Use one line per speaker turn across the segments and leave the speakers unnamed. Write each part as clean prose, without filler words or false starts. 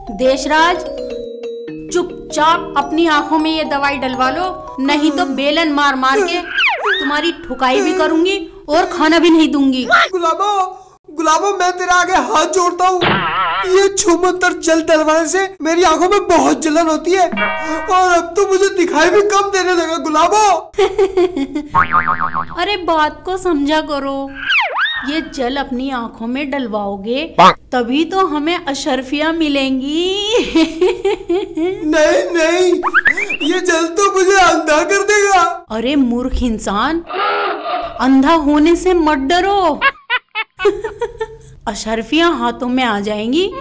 देशराज, चुपचाप अपनी आंखों में ये दवाई डलवा लो, नहीं तो बेलन मार मार के तुम्हारी ठुकाई भी करूंगी और खाना भी नहीं दूंगी।
गुलाबो, मैं तेरे आगे हाथ जोड़ता हूँ। ये छूमंतर जल डलवाने से मेरी आंखों में बहुत जलन होती है और अब तो मुझे दिखाई भी कम देने लगा। गुलाबो
अरे बात को समझा करो। ये जल अपनी आंखों में डलवाओगे तभी तो हमें अशर्फियाँ मिलेंगी।
नहीं, ये जल तो मुझे अंधा कर देगा।
अरे मूर्ख इंसान, अंधा होने से मत डरो। अशर्फियाँ हाथों में आ जाएंगी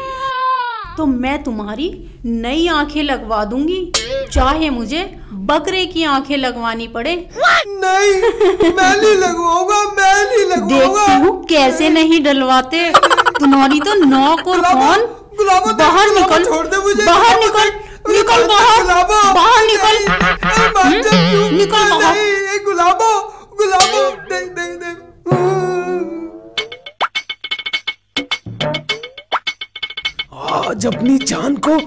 तो मैं तुम्हारी नई आंखें लगवा दूंगी, चाहे मुझे बकरे की आंखें लगवानी पड़े।
नहीं, मैं नहीं लगवाऊंगा।
देखती हूँ कैसे नहीं डलवाते। तुम्हारी तो नाक और कान। बाहर निकल, बाहर निकल, निकल बाहर, बाहर निकल, निकल बाहर।
गुलाबो, देख। आज अपनी जान को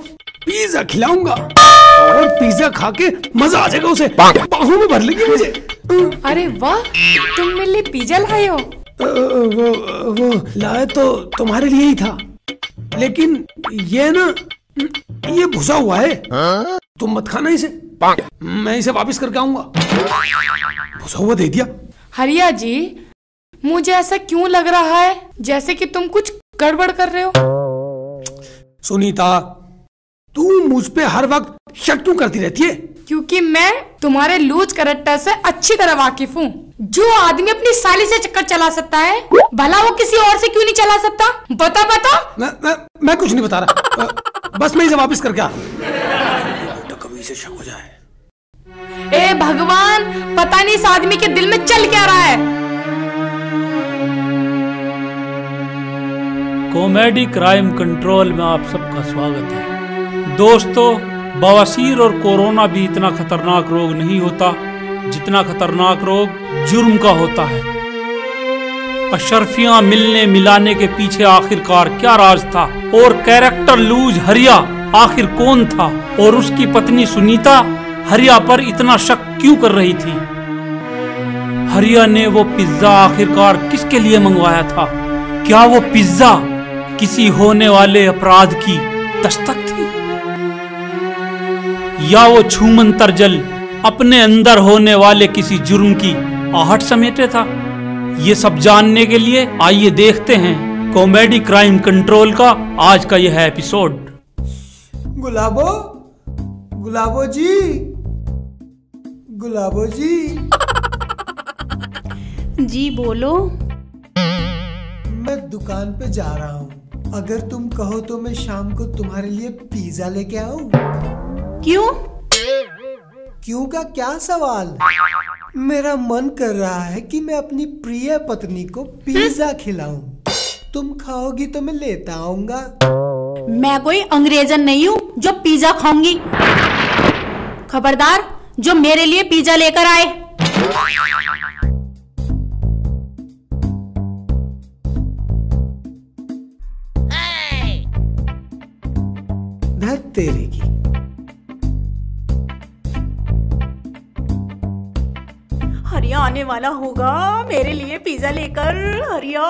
पिज्जा खिलाऊंगा और पिज्जा खा के मजा आ जाएगा, उसे बाहों में भर लेगी मुझे।
अरे वाह, तुम मेरे लिए पिज्जा लाए हो।
वो लाए तो तुम्हारे लिए ही था, लेकिन ये ना, ये भुसा हुआ है। तुम मत खाना इसे, मैं इसे वापस करके आऊंगा। भुसा हुआ दे दिया।
हरिया जी, मुझे ऐसा क्यों लग रहा है जैसे कि तुम कुछ गड़बड़ कर रहे हो।
सुनीता, तू मुझ पे हर वक्त शक क्यों करती रहती है?
क्योंकि मैं तुम्हारे लूज कैरेक्टर से अच्छी तरह वाकिफ हूँ। जो आदमी अपनी साली से चक्कर चला सकता है, भला वो किसी और से क्यों नहीं चला सकता? बता।
मैं कुछ नहीं बता रहा। बस मैं इसे वापस करके आ रहा हूँ, तो कभी इसे शक हो जाए।
ए भगवान, पता नहीं इस आदमी के दिल में चल क्या रहा है।
कॉमेडी क्राइम कंट्रोल में आप सबका स्वागत है। दोस्तों, बवासीर और कोरोना भी इतना खतरनाक रोग नहीं होता जितना खतरनाक रोग जुर्म का होता है। अशर्फियां मिलने मिलाने के पीछे आखिरकार क्या राज था, और कैरेक्टर लूज हरिया आखिर कौन था, और उसकी पत्नी सुनीता हरिया पर इतना शक क्यों कर रही थी। हरिया ने वो पिज्जा आखिरकार किसके लिए मंगवाया था? क्या वो पिज्जा किसी होने वाले अपराध की दस्तक थी, या वो छूमंतर जल अपने अंदर होने वाले किसी जुर्म की आहट समेटे था? ये सब जानने के लिए आइए देखते हैं कॉमेडी क्राइम कंट्रोल का आज का यह एपिसोड।
गुलाबो जी।
जी बोलो।
मैं दुकान पे जा रहा हूँ, अगर तुम कहो तो मैं शाम को तुम्हारे लिए पिज्जा लेके आऊं? क्यों का क्या सवाल? मेरा मन कर रहा है कि मैं अपनी प्रिय पत्नी को पिज्जा खिलाऊं। तुम खाओगी तो मैं लेता आऊंगा।
मैं कोई अंग्रेजन नहीं हूँ जो पिज्जा खाऊंगी। खबरदार, जो मेरे लिए पिज्जा लेकर आए।
धत तेरे की।
हरिया आने वाला होगा मेरे लिए पिज्जा लेकर। हरिया,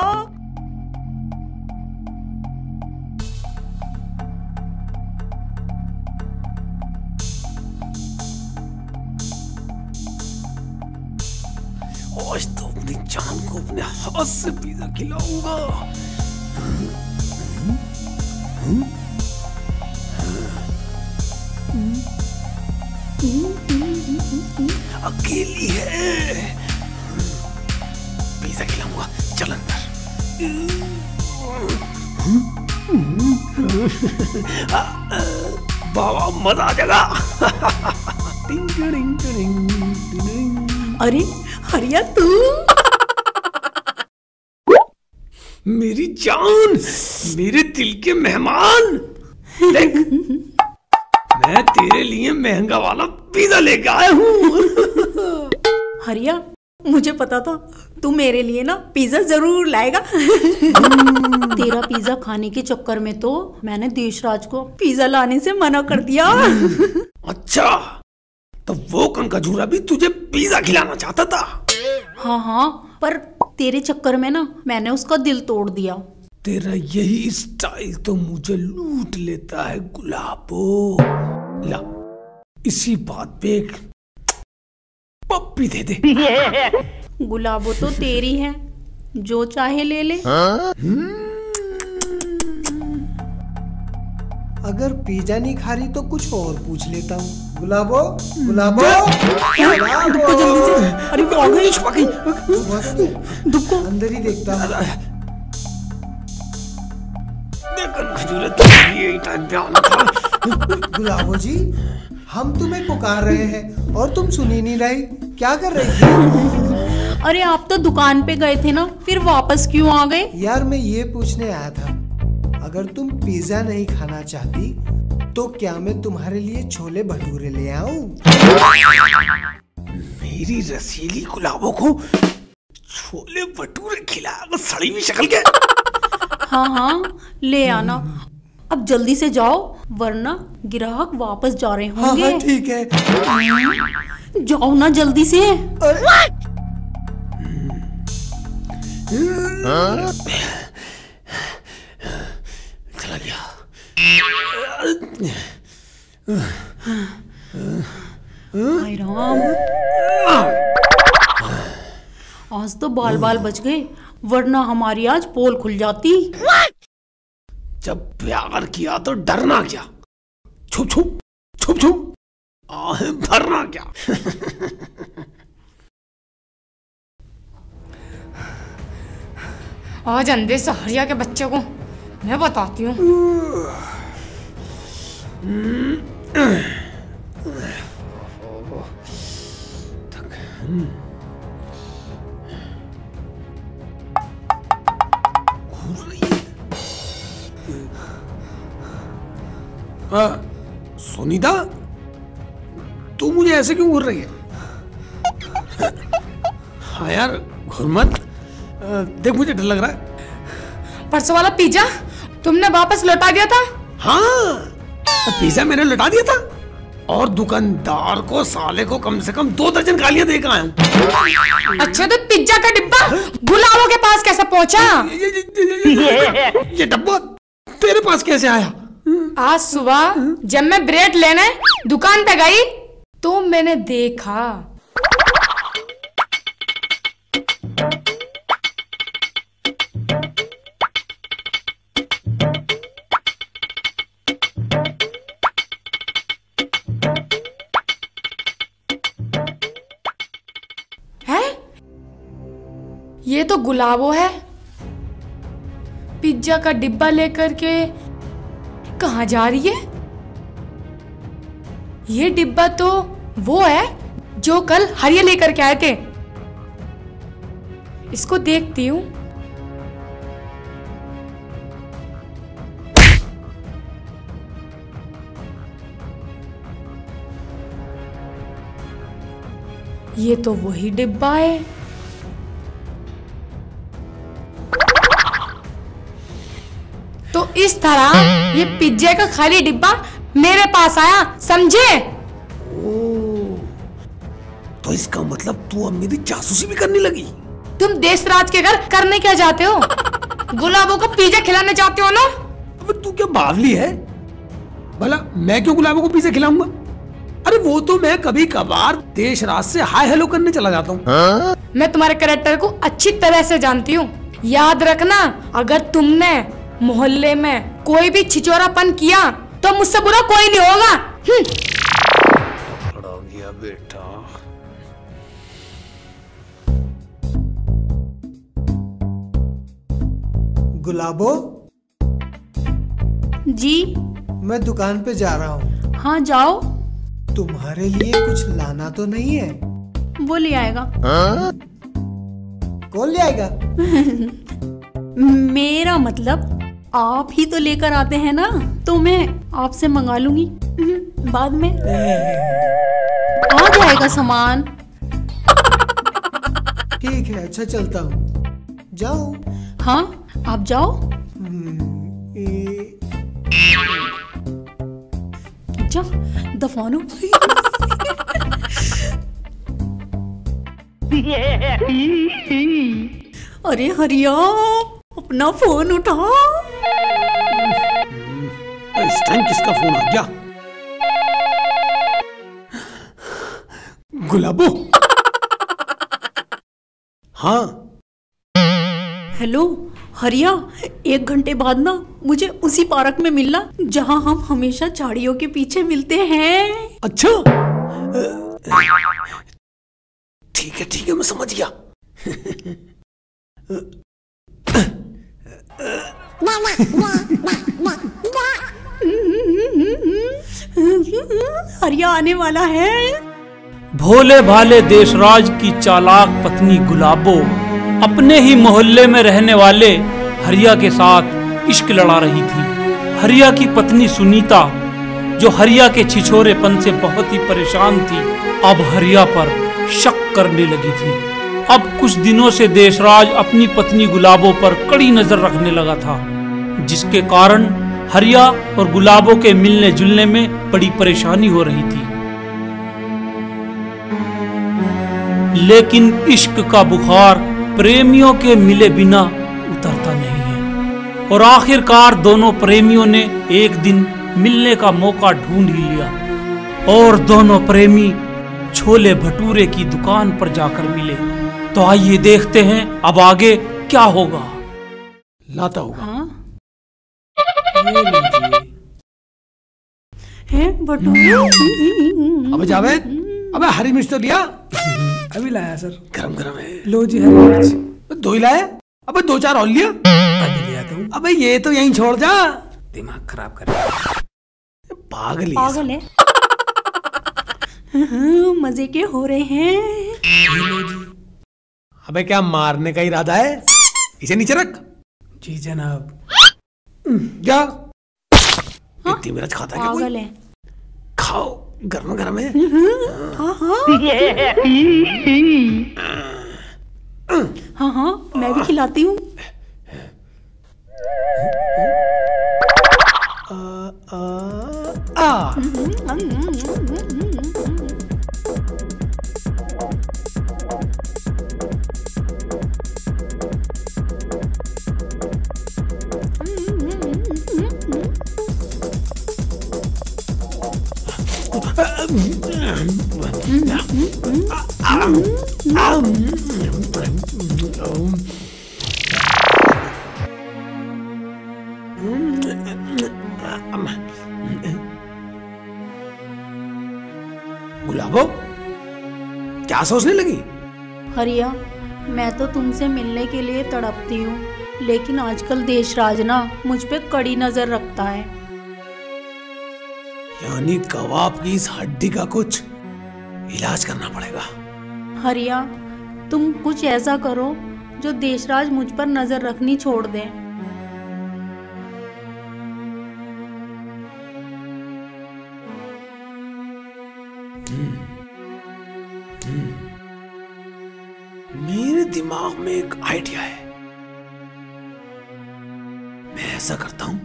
आज तो अपनी जान को अपने हाथ से पिज्जा खिलाऊंगा। अकेली है, पिज्जा खिलाऊंगा। चल अंदर। बाबा, मजा आ जाएगा।
अरे हरिया, तू
मेरी जान, मेरे दिल के मेहमान, देख मैं तेरे लिए महंगा वाला पिज्जा लेके आया हूँ।
हरिया, मुझे पता था तू मेरे लिए ना पिज्जा जरूर लाएगा। तेरा पिज्जा खाने के चक्कर में तो मैंने देशराज को पिज्जा लाने से मना कर दिया।
अच्छा, तो वो कनखजूरा भी तुझे पिज्जा खिलाना चाहता था?
हाँ हाँ, पर तेरे चक्कर में ना मैंने उसका दिल तोड़ दिया।
तेरा यही स्टाइल तो मुझे लूट लेता है गुलाबो। ला, इसी बात पे एक पप्पी दे दे।
गुलाबो तो तेरी है, जो चाहे ले ले।
अगर पिज्जा नहीं खा रही तो कुछ और पूछ लेता हूँ। गुलाबो, गुलाबो,
दुक्को जल्दी से। अरे वो आ गई। दुक्को
अंदर ही देखता हूँ। गुलाबो जी, हम तुम्हें पुकार रहे हैं और तुम सुन ही नहीं रहे, क्या कर रही थी?
अरे आप तो दुकान पे गए थे ना, फिर वापस क्यों आ गए?
यार मैं ये पूछने आया था, अगर तुम पिज्जा नहीं खाना चाहती तो क्या मैं तुम्हारे लिए छोले भटूरे ले आऊं?
मेरी रसीली गुलाबों को छोले भटूरे खिला, सड़ी हुई शक्ल के।
हाँ हाँ, ले आना। अब जल्दी से जाओ, वरना ग्राहक वापस जा रहे होंगे।
हाँ, ठीक है।
जाओ ना जल्दी से।
चला गया।
हाय राम, आज तो बाल बाल बच गए, वरना हमारी आज पोल खुल जाती।
जब प्यार किया तो डरना क्या, छुप छुप छुप छुप आहें भरना क्या।
आज अंधे सहरिया के बच्चे को मैं बताती हूँ।
सुनीता, तू मुझे ऐसे क्यों घूर रही है? हाँ यार, घूर मत। देख, मुझे डर लग रहा है।
परसों वाला पिज्जा तुमने वापस लौटा दिया था।
हाँ, पिज्जा मैंने लौटा दिया था और दुकानदार को साले को कम से कम 2 दर्जन गालियां देकर आया हूँ।
अच्छा, तो पिज्जा का डिब्बा गुलाबों के पास कैसे पहुंचा?
ये डब्बा तेरे पास कैसे आया?
आज सुबह जब मैं ब्रेड लेने दुकान पे गई तो मैंने देखा। है? ये तो गुलाबो है। पिज्जा का डिब्बा लेकर के कहाँ जा रही है? ये डिब्बा तो वो है जो कल हरिया लेकर के आए थे। इसको देखती हूँ। ये तो वही डिब्बा है। तो इस तरह ये पिज्जे का खाली डिब्बा मेरे पास आया, समझे?
तो इसका मतलब तू अब मेरी जासूसी भी करने लगी?
तुम देशराज के घर करने क्या जाते हो? गुलाबों को पिज्जा खिलाने जाते हो ना?
अब तू क्या बावली है? भला मैं क्यों गुलाबों को पिज्जा खिलाऊंगा? अरे वो तो मैं कभी कभार देशराज से हाय हेलो करने चला जाता हूँ।
मैं तुम्हारे कैरेक्टर को अच्छी तरह से जानती हूँ। याद रखना, अगर तुमने मोहल्ले में कोई भी छिचोरापन किया तो मुझसे बुरा कोई नहीं होगा।
खड़ा हो गया बेटा।
गुलाबो
जी,
मैं दुकान पे जा रहा हूँ।
हाँ जाओ।
तुम्हारे लिए कुछ लाना तो नहीं है?
वो ले आएगा।
कौन ले आएगा?
मेरा मतलब आप ही तो लेकर आते हैं ना, तो मैं आपसे मंगा लूंगी। बाद में आ जाएगा सामान।
ठीक है, अच्छा चलता हूँ। जाओ।
हाँ, आप जाओ। जा दफानो। अरे हरिया अपना फोन उठा।
इस टाइम किसका फोन आ गया? गुलाबो। हाँ
हेलो हरिया, 1 घंटे बाद ना मुझे उसी पार्क में मिलना जहाँ हम हमेशा झाड़ियों के पीछे मिलते हैं।
अच्छा ठीक है मैं समझ गया।
हरिया आने वाला है।
भोले भाले देशराज की चालाक पत्नी गुलाबो अपने ही मोहल्ले में रहने वाले हरिया के साथ इश्क लड़ा रही थी। हरिया की पत्नी सुनीता, जो हरिया के छिछोरेपन से बहुत ही परेशान थी, अब हरिया पर शक करने लगी थी। अब कुछ दिनों से देशराज अपनी पत्नी गुलाबो पर कड़ी नजर रखने लगा था, जिसके कारण हरिया और गुलाबो के मिलने जुलने में बड़ी परेशानी हो रही थी। लेकिन इश्क का बुखार प्रेमियों के मिले बिना उतरता नहीं है और आखिरकार दोनों प्रेमियों ने एक दिन मिलने का मौका ढूंढ ही लिया और दोनों प्रेमी छोले भटूरे की दुकान पर जाकर मिले। तो आइए देखते हैं अब आगे क्या होगा।
लाता होगा।
हाँ है भटूरे।
अबे जावेद, अबे हरी मिर्च तो दिया।
अभी लाया सर।
गरम है।
लो जी हरी मिर्च।
2 ही लाया? अबे 2-4 और लिया।
अभी ले आता हूँ।
अबे ये तो यहीं छोड़ जा।
दिमाग खराब कर।
पागल
पागल है। मजे के हो रहे हैं।
अबे क्या मारने का इरादा है? इसे नीचे रख।
जी जनाब।
जा। इतनी मिर्च खाता है क्या कोई?
पागल है।
खाओ, गरम है।
हाँ मैं भी खिलाती हूँ।
गुलाबो, क्या सोचने लगी?
हरिया, मैं तो तुमसे मिलने के लिए तड़पती हूँ, लेकिन आजकल देशराज ना मुझ पे कड़ी नजर रखता है।
यानी कबाब की इस हड्डी का कुछ इलाज करना पड़ेगा।
हरिया, तुम कुछ ऐसा करो जो देशराज मुझ पर नजर रखनी छोड़ दे।
मेरे दिमाग में एक आइडिया है। मैं ऐसा करता हूं,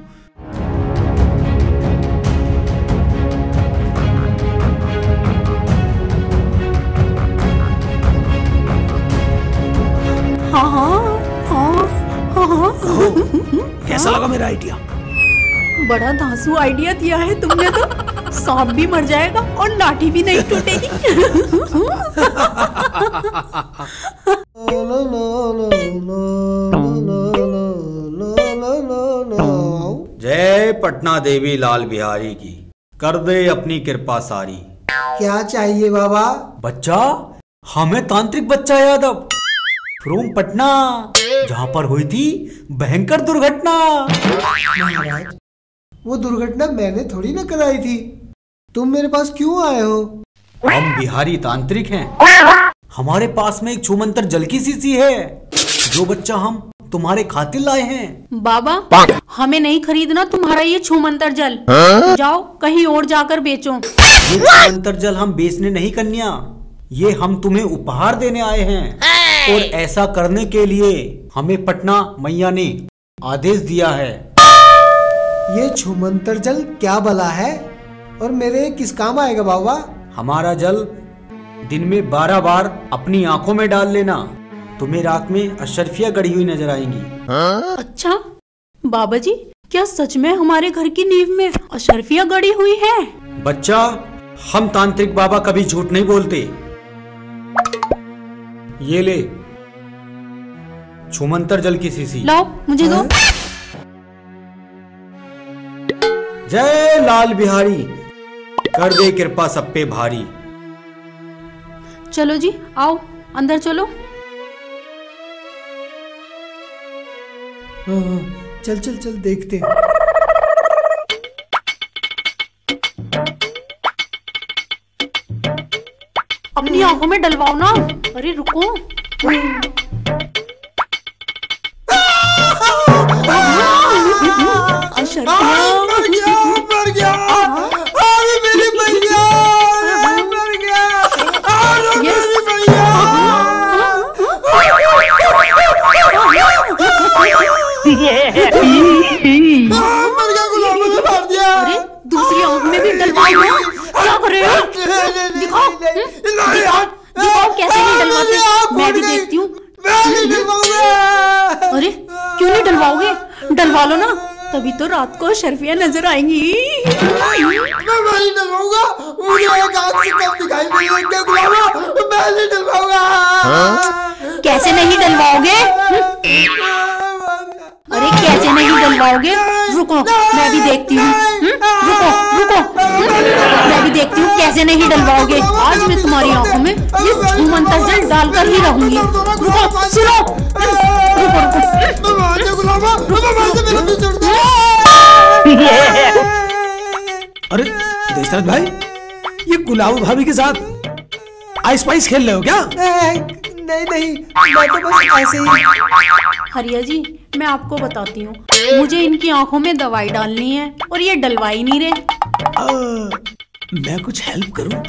कैसा लगा मेरा आइडिया?
बड़ा धांसू आइडिया दिया है तुमने तो। सांप भी मर जाएगा और लाठी भी नहीं टूटेगी।
जय पटना देवी लाल बिहारी की, कर दे अपनी कृपा सारी।
क्या चाहिए बाबा?
बच्चा, हमें तांत्रिक बच्चा यादव फ्रॉम पटना, जहाँ पर हुई थी भयंकर दुर्घटना।
महाराज, वो दुर्घटना मैंने थोड़ी ना कराई थी। तुम मेरे पास क्यों आए हो?
हम बिहारी तांत्रिक हैं। हमारे पास में एक छूमंतर जल की शीशी है, जो बच्चा हम तुम्हारे खातिर लाए हैं।
बाबा, हमें नहीं खरीदना तुम्हारा ये छूमंतर जल। जाओ कहीं और जाकर बेचो।
ये छूमंतर जल हम बेचने नहीं कन्या, ये हम तुम्हें उपहार देने आए हैं। और ऐसा करने के लिए हमें पटना मैया ने आदेश दिया है।
ये छूमंतर जल क्या बला है और मेरे किस काम आएगा बाबा?
हमारा जल दिन में 12 बार अपनी आंखों में डाल लेना, तुम्हें रात में अशर्फिया गड़ी हुई नजर आएंगी।
अच्छा बाबा जी, क्या सच में हमारे घर की नींव में अशर्फिया गड़ी हुई है?
बच्चा, हम तांत्रिक बाबा कभी झूठ नहीं बोलते। ये ले छुमंतर जल की शीशी।
लाओ मुझे दो।
जय लाल बिहारी, कर दे कृपा सब पे भारी।
चलो जी, आओ अंदर चलो।
चल चल चल देखते।
अपनी आंखों में डलवाओ ना। अरे रुको।
मर गया अरे मेरी भैया, मर गया अरे मेरी भैया। मर गया, गुलाबों ने मार दिया।
अरे दूसरी आंख में भी डलवाओ ना। क्या कर रहे हो? दिखाओ दिखाओ कैसे नहीं डलवाते, मैं भी देखती हूँ। अरे क्यों नहीं डलवाओगे? डलवा लो ना, तभी तो रात को अशर्फिया नजर आएंगी।
मैं नहीं डलवाऊंगा, मुझे एक आंख से कम दिखाई देगा गुलाबा, मैं नहीं डलवाऊंगा।
कैसे नहीं डलवाओगे? अरे कैसे नहीं डलवाओगे? रुको मैं भी देखती हूँ। रुको रुको, मैं भी देखती हूँ कैसे नहीं डलवाओगे। आज मैं तुम्हारी आंखों में ये छूमंतर जल डालकर ही रहूंगी। रुको सुनो, रुको
अरे देशराज भाई, ये गुलाबो भाभी के साथ आइस पाइस खेल रहे हो क्या?
नहीं नहीं, मैं तो बस ऐसे ही।
हरिया जी, मैं आपको बताती हूँ, मुझे इनकी आंखों में दवाई डालनी है और ये डलवाई नहीं रहे।
मैं कुछ हेल्प करूं?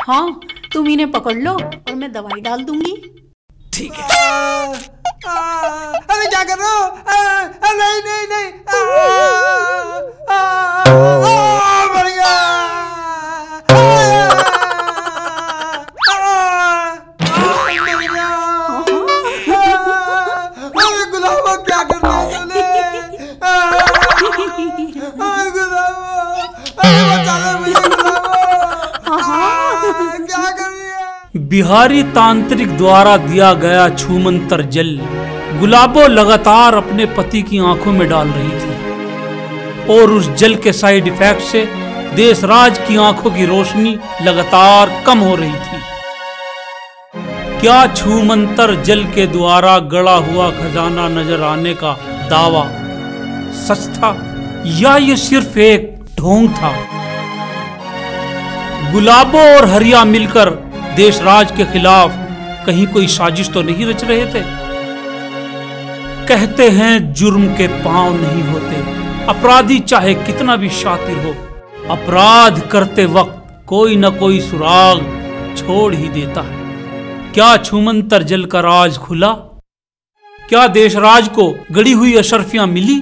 हाँ, तुम इन्हें पकड़ लो और मैं दवाई डाल दूंगी।
ठीक है।
अरे क्या कर रहे हो? नहीं नहीं नहीं, मर गया। अरे गुलाबो क्या कर रहे हो तूने? अरे गुलाबो, अरे बचा ले मुझे गुलाबो। क्या कर रही है?
बिहारी तांत्रिक द्वारा दिया गया छूमंतर जल गुलाबो लगातार अपने पति की आंखों में डाल रही थी और उस जल के साइड इफेक्ट से देशराज की आंखों की रोशनी लगातार कम हो रही थी। क्या छूमंतर जल के द्वारा गड़ा हुआ खजाना नजर आने का दावा सच था या ये सिर्फ एक ढोंग था? गुलाबो और हरिया मिलकर देशराज के खिलाफ कहीं कोई साजिश तो नहीं रच रहे थे? कहते हैं जुर्म के पांव नहीं होते, अपराधी चाहे कितना भी शातिर हो, अपराध करते वक्त कोई न कोई सुराग छोड़ ही देता है। क्या छूमंतर जल का राज खुला? क्या देशराज को गड़ी हुई अशर्फियां मिली?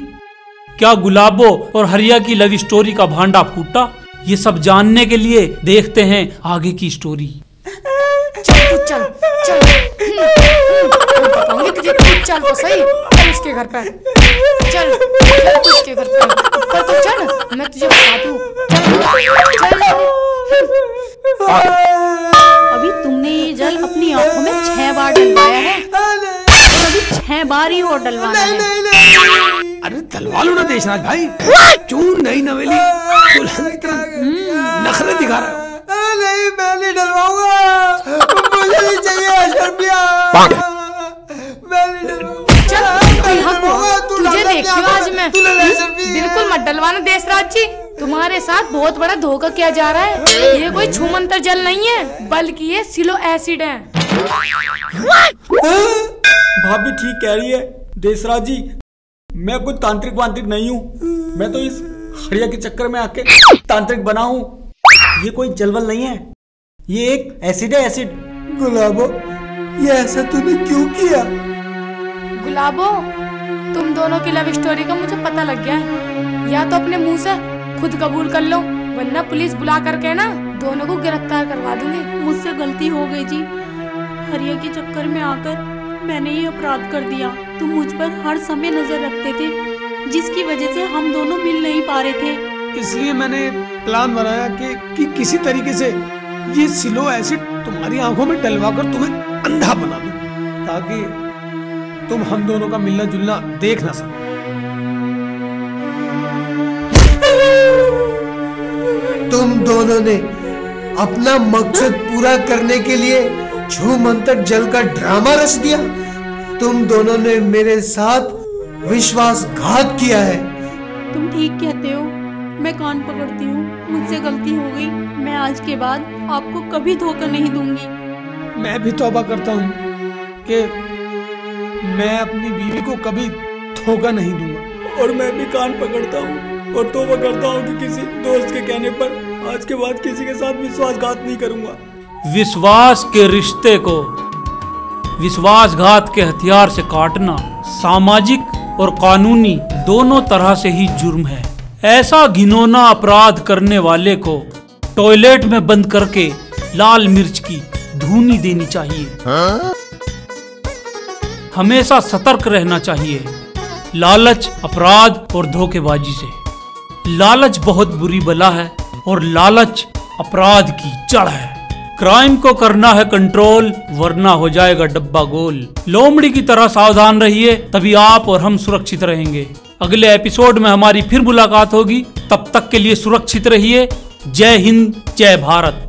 क्या गुलाबो और हरिया की लव स्टोरी का भांडा फूटा? ये सब जानने के लिए देखते हैं आगे की स्टोरी।
चल चल चल, बताऊंगी तुझे। चल तो सही, चल उसके घर पर, चल चल उसके घर पर तो चल, मैं तुझे बताती हूँ।
अभी तुमने ये जल अपनी आंखों में 6 बार डलवाया है और अभी 6 बार ही और डलवाना है।
अरे डलवा लो ना देशराज भाई, क्यों नई नवेली दुल्हन की तरह नखरे दिखा रहे हो?
नहीं, मैं नहीं डलवाऊंगा, मुझे नहीं चाहिए अशर्फिया। मैं नहीं डलवाऊंगा,
तुझे देखती हूँ आज मैं। बिल्कुल मत डलवाना देशराज जी, तुम्हारे साथ बहुत बड़ा धोखा किया जा रहा है। ये कोई छूमंतर जल नहीं है, बल्कि ये सिलो एसिड है।
भाभी ठीक कह रही है देशराज जी, मैं कोई तांत्रिक वांत्रिक नहीं हूँ। मैं तो इस हरिया के चक्कर में आके तांत्रिक बना हूँ। ये कोई जलवल नहीं है, ये एक एसिड है, एसिड।
गुलाबो, ये ऐसा तूने क्यों किया?
गुलाबो, तुम दोनों की लव स्टोरी का मुझे पता लग गया है। या तो अपने मुंह से खुद कबूल कर लो, वरना पुलिस बुला करके ना दोनों को गिरफ्तार करवा दूंगी।
मुझसे गलती हो गई जी। हरिया के चक्कर में आकर मैंने ये अपराध कर दिया। तुम मुझ पर हर समय नजर रखते थे, जिसकी वजह से हम दोनों मिल नहीं पा रहे थे।
इसलिए मैंने प्लान बनाया कि किसी तरीके से ये सिलो एसिड तुम्हारी आंखों में डलवाकर तुम्हें अंधा बना दूं, ताकि तुम हम दोनों का मिलना जुलना देख ना सको।
तुम दोनों ने अपना मकसद पूरा करने के लिए छू मंतर जल का ड्रामा रच दिया। तुम दोनों ने मेरे साथ विश्वासघात किया है।
तुम ठीक कहते हो, मैं कान पकड़ती हूँ, मुझसे गलती हो गई। मैं आज के बाद आपको कभी धोखा नहीं दूंगी।
मैं भी तौबा करता हूँ कि मैं अपनी बीवी को कभी धोखा नहीं दूंगा।
और मैं भी कान पकड़ता हूँ और तौबा करता हूँ कि किसी दोस्त के कहने पर आज के बाद किसी के साथ विश्वासघात नहीं करूंगा।
विश्वास के रिश्ते को विश्वासघात के हथियार से काटना सामाजिक और कानूनी दोनों तरह से ही जुर्म है। ऐसा घिनौना अपराध करने वाले को टॉयलेट में बंद करके लाल मिर्च की धूनी देनी चाहिए। हमेशा सतर्क रहना चाहिए लालच, अपराध और धोखेबाजी से। लालच बहुत बुरी बला है और लालच अपराध की जड़ है। क्राइम को करना है कंट्रोल, वरना हो जाएगा डब्बा गोल। लोमड़ी की तरह सावधान रहिए, तभी आप और हम सुरक्षित रहेंगे। अगले एपिसोड में हमारी फिर मुलाकात होगी। तब तक के लिए सुरक्षित रहिए। जय हिंद, जय भारत।